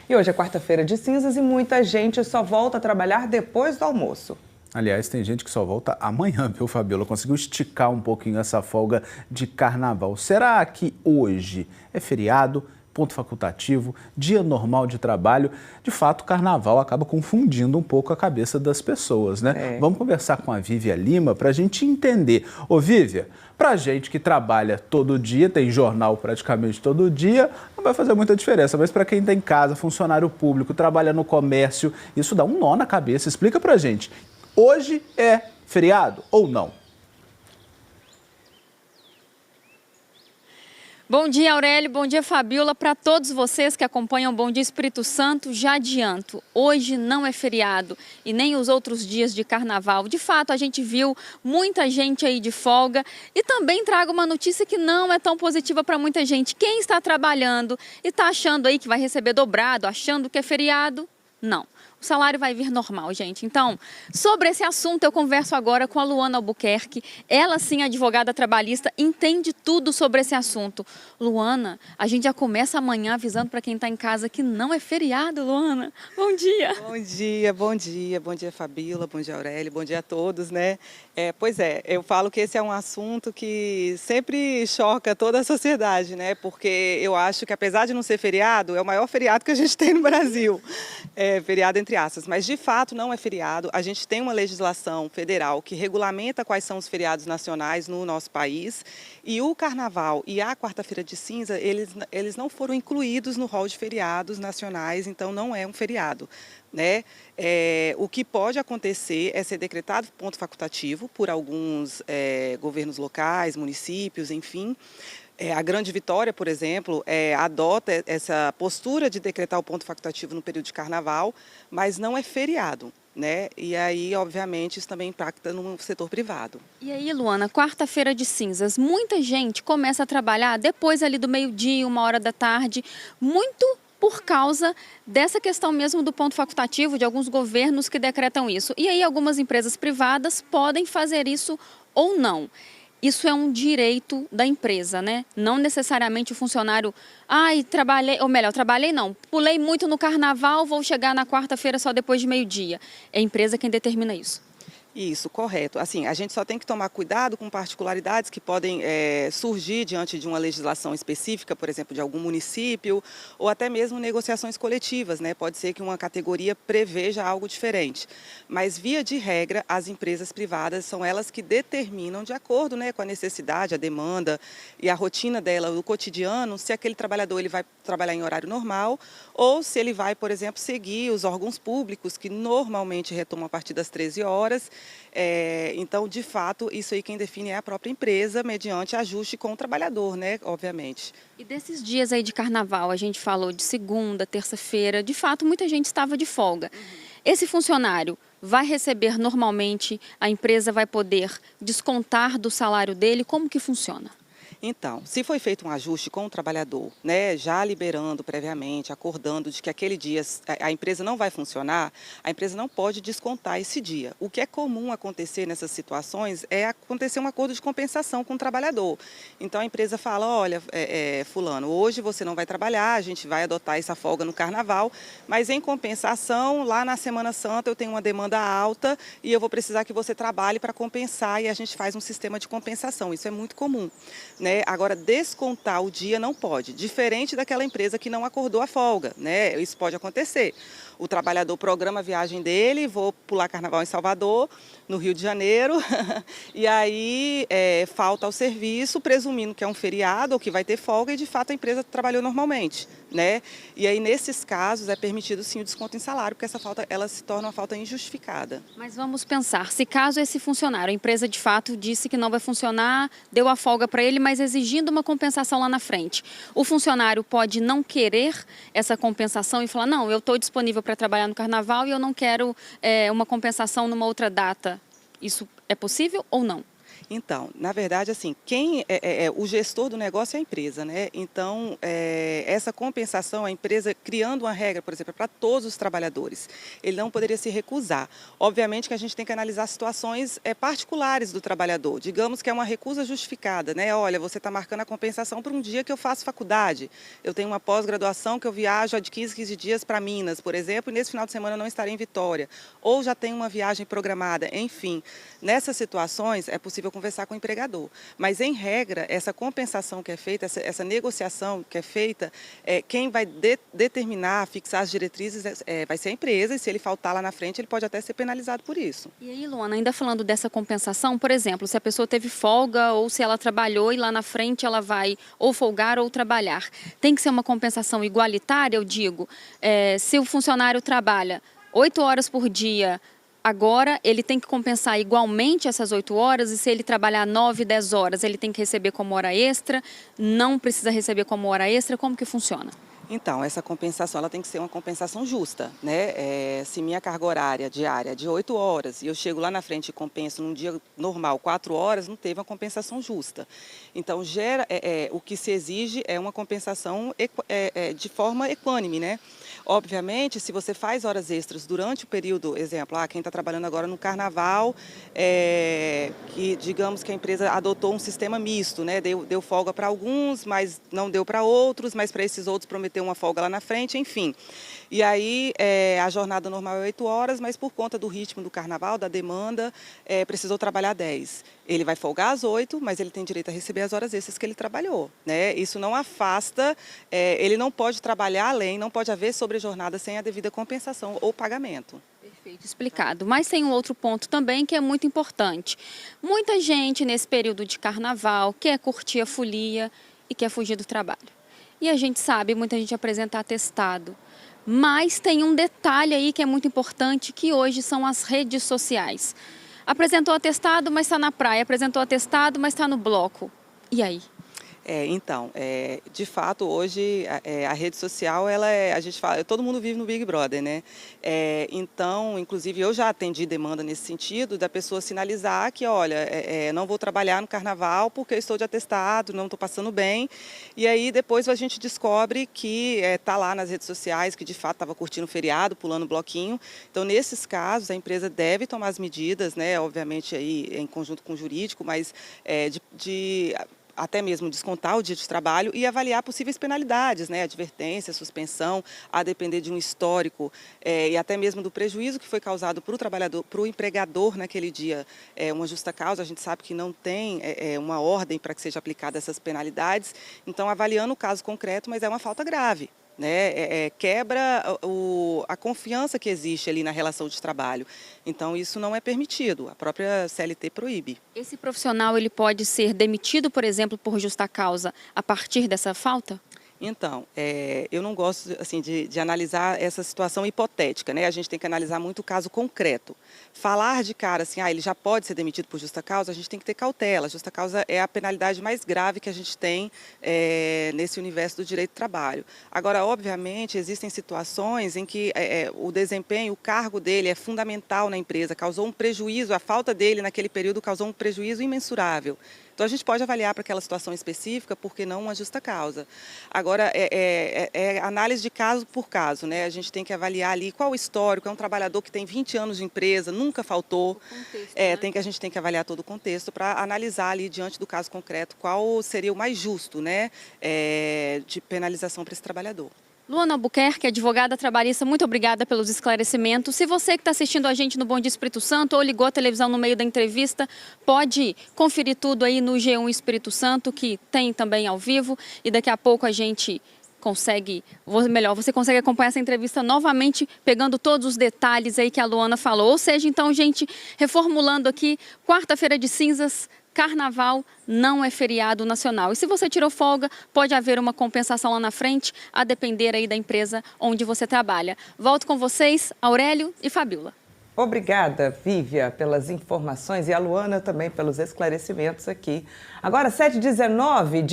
E hoje é quarta-feira de cinzas e muita gente só volta a trabalhar depois do almoço. Aliás, tem gente que só volta amanhã, viu, Fabiola? Conseguiu esticar um pouquinho essa folga de carnaval. Será que hoje é feriado, ponto facultativo, dia normal de trabalho? De fato, o carnaval acaba confundindo um pouco a cabeça das pessoas, né? Vamos conversar com a Vívia Lima para a gente entender. Ô, Vívia, pra gente que trabalha todo dia, tem jornal praticamente todo dia, não vai fazer muita diferença. Mas para quem está em casa, funcionário público, trabalha no comércio, isso dá um nó na cabeça. Explica pra gente. Hoje é feriado ou não? Bom dia, Aurélio. Bom dia, Fabiola. Para todos vocês que acompanham o Bom Dia Espírito Santo, já adianto, hoje não é feriado e nem os outros dias de carnaval. De fato, a gente viu muita gente aí de folga e também trago uma notícia que não é tão positiva para muita gente. Quem está trabalhando e está achando aí que vai receber dobrado, achando que é feriado, não. O salário vai vir normal, gente. Então, sobre esse assunto, eu converso agora com a Luana Albuquerque. Ela, sim, advogada trabalhista, entende tudo sobre esse assunto. Luana, a gente já começa amanhã avisando para quem está em casa que não é feriado, Luana. Bom dia. Bom dia, bom dia. Bom dia, Fabíola. Bom dia, Aurélio. Bom dia a todos, né? Pois é, eu falo que esse é um assunto que sempre choca toda a sociedade, né? Porque eu acho que, apesar de não ser feriado, é o maior feriado que a gente tem no Brasil. É feriado entre aspas, mas de fato não é feriado. A gente tem uma legislação federal que regulamenta quais são os feriados nacionais no nosso país e o Carnaval e a Quarta-feira de Cinza, eles não foram incluídos no rol de feriados nacionais, então não é um feriado, né? O que pode acontecer é ser decretado ponto facultativo por alguns governos locais, municípios, enfim. A Grande Vitória, por exemplo, adota essa postura de decretar o ponto facultativo no período de carnaval, mas não é feriado, né? E aí, obviamente, isso também impacta no setor privado. E aí, Luana, quarta-feira de cinzas, muita gente começa a trabalhar depois ali do meio-dia, 1h da tarde, muito por causa dessa questão mesmo do ponto facultativo, de alguns governos que decretam isso. E aí, algumas empresas privadas podem fazer isso ou não. Isso é um direito da empresa, né? Não necessariamente o funcionário, trabalhei, ou melhor, trabalhei não, pulei muito no carnaval, vou chegar na quarta-feira só depois de meio-dia. É a empresa quem determina isso. Isso, correto. Assim, a gente só tem que tomar cuidado com particularidades que podem surgir diante de uma legislação específica, por exemplo, de algum município, ou até mesmo negociações coletivas, né? Pode ser que uma categoria preveja algo diferente. Mas, via de regra, as empresas privadas são elas que determinam, de acordo, né, com a necessidade, a demanda e a rotina dela, o cotidiano, se aquele trabalhador ele vai trabalhar em horário normal ou se ele vai, por exemplo, seguir os órgãos públicos, que normalmente retomam a partir das 13 horas. Então, de fato, isso aí quem define é a própria empresa, mediante ajuste com o trabalhador, né, obviamente. E desses dias aí de carnaval, a gente falou de segunda, terça-feira, de fato, muita gente estava de folga. Esse funcionário vai receber normalmente, a empresa vai poder descontar do salário dele, como que funciona? Então, se foi feito um ajuste com o trabalhador, né, já liberando previamente, acordando de que aquele dia a empresa não vai funcionar, a empresa não pode descontar esse dia. O que é comum acontecer nessas situações é acontecer um acordo de compensação com o trabalhador. Então, a empresa fala, olha, fulano, hoje você não vai trabalhar, a gente vai adotar essa folga no carnaval, mas em compensação, lá na Semana Santa eu tenho uma demanda alta e eu vou precisar que você trabalhe para compensar e a gente faz um sistema de compensação. Isso é muito comum, né? Agora, descontar o dia não pode, diferente daquela empresa que não acordou a folga, né? Isso pode acontecer. O trabalhador programa a viagem dele, vou pular carnaval em Salvador, no Rio de Janeiro, e aí falta ao serviço, presumindo que é um feriado ou que vai ter folga, e de fato a empresa trabalhou normalmente, né? E aí, nesses casos, é permitido sim o desconto em salário, porque essa falta ela se torna uma falta injustificada. Mas vamos pensar, se caso esse funcionário, a empresa de fato disse que não vai funcionar, deu a folga para ele, mas exigindo uma compensação lá na frente, o funcionário pode não querer essa compensação e falar, não, eu estou disponível para trabalhar no carnaval e eu não quero uma compensação numa outra data. Isso é possível ou não? Então, na verdade, assim, quem o gestor do negócio é a empresa, né? Então, essa compensação, a empresa criando uma regra, por exemplo, para todos os trabalhadores, ele não poderia se recusar. Obviamente que a gente tem que analisar situações particulares do trabalhador. Digamos que é uma recusa justificada, né? Olha, você está marcando a compensação por um dia que eu faço faculdade. Eu tenho uma pós-graduação que eu viajo de 15 dias para Minas, por exemplo, e nesse final de semana eu não estarei em Vitória. Ou já tenho uma viagem programada, enfim. Nessas situações, é possível conversar com o empregador. Mas, em regra, essa compensação que é feita, essa negociação que é feita, quem vai determinar, fixar as diretrizes vai ser a empresa, e se ele faltar lá na frente, ele pode até ser penalizado por isso. E aí, Luana, ainda falando dessa compensação, por exemplo, se a pessoa teve folga ou se ela trabalhou e lá na frente ela vai ou folgar ou trabalhar, tem que ser uma compensação igualitária, eu digo, se o funcionário trabalha 8 horas por dia, agora ele tem que compensar igualmente essas 8 horas, e se ele trabalhar 9, 10 horas, ele tem que receber como hora extra, não precisa receber como hora extra, como que funciona? Então, essa compensação ela tem que ser uma compensação justa, né? Se minha carga horária diária é de 8 horas e eu chego lá na frente e compenso num dia normal 4 horas, não teve uma compensação justa. Então, o que se exige é uma compensação de forma equânime, né? Obviamente, se você faz horas extras durante o período, exemplo, quem está trabalhando agora no carnaval, que digamos que a empresa adotou um sistema misto, né? Deu folga para alguns, mas não deu para outros, mas para esses outros prometeu uma folga lá na frente, enfim. E aí a jornada normal é 8 horas, mas por conta do ritmo do carnaval, da demanda, precisou trabalhar 10. Ele vai folgar às 8, mas ele tem direito a receber as horas extras que ele trabalhou, né? Isso não afasta, ele não pode trabalhar além, não pode haver sobrejornada sem a devida compensação ou pagamento. Perfeito, explicado. Mas tem um outro ponto também que é muito importante. Muita gente nesse período de carnaval quer curtir a folia e quer fugir do trabalho. E a gente sabe, muita gente apresenta atestado. Mas tem um detalhe aí que é muito importante, que hoje são as redes sociais. Apresentou atestado, mas está na praia. Apresentou atestado, mas está no bloco. E aí? Então, de fato, hoje a rede social, a gente fala, todo mundo vive no Big Brother, né? Então, inclusive, eu já atendi demanda nesse sentido, da pessoa sinalizar que, olha, não vou trabalhar no carnaval porque eu estou de atestado, não estou passando bem. E aí, depois a gente descobre que está lá nas redes sociais, que de fato estava curtindo o feriado, pulando bloquinho. Então, nesses casos, a empresa deve tomar as medidas, né? Obviamente, aí, em conjunto com o jurídico, mas até mesmo descontar o dia de trabalho e avaliar possíveis penalidades, né? Advertência, suspensão, a depender de um histórico e até mesmo do prejuízo que foi causado para o trabalhador, para o empregador naquele dia. Uma justa causa, a gente sabe que não tem uma ordem para que seja aplicada essas penalidades, então avaliando o caso concreto, mas é uma falta grave. Né? Quebra a confiança que existe ali na relação de trabalho. Então, isso não é permitido. A própria CLT proíbe. Esse profissional ele pode ser demitido, por exemplo, por justa causa, a partir dessa falta? Então, eu não gosto assim, de analisar essa situação hipotética, né? A gente tem que analisar muito o caso concreto. Falar de cara assim, ele já pode ser demitido por justa causa, a gente tem que ter cautela. A justa causa é a penalidade mais grave que a gente tem nesse universo do direito do trabalho. Agora, obviamente, existem situações em que o desempenho, o cargo dele é fundamental na empresa, causou um prejuízo, a falta dele naquele período causou um prejuízo imensurável. Então, a gente pode avaliar para aquela situação específica, porque não uma justa causa. Agora, análise de caso por caso, né? A gente tem que avaliar ali qual o histórico, é um trabalhador que tem 20 anos de empresa, nunca faltou. Contexto, né? A gente tem que avaliar todo o contexto para analisar ali, diante do caso concreto, qual seria o mais justo, né? De penalização para esse trabalhador. Luana Albuquerque, advogada trabalhista, muito obrigada pelos esclarecimentos. Se você que está assistindo a gente no Bom Dia Espírito Santo ou ligou a televisão no meio da entrevista, pode conferir tudo aí no G1 Espírito Santo, que tem também ao vivo, e daqui a pouco a gente você consegue acompanhar essa entrevista novamente, pegando todos os detalhes aí que a Luana falou. Ou seja, então, gente, reformulando aqui, quarta-feira de cinzas, Carnaval não é feriado nacional. E se você tirou folga, pode haver uma compensação lá na frente, a depender aí da empresa onde você trabalha. Volto com vocês, Aurélio e Fabíola. Obrigada, Vívia, pelas informações e a Luana também pelos esclarecimentos aqui. Agora, 7h19...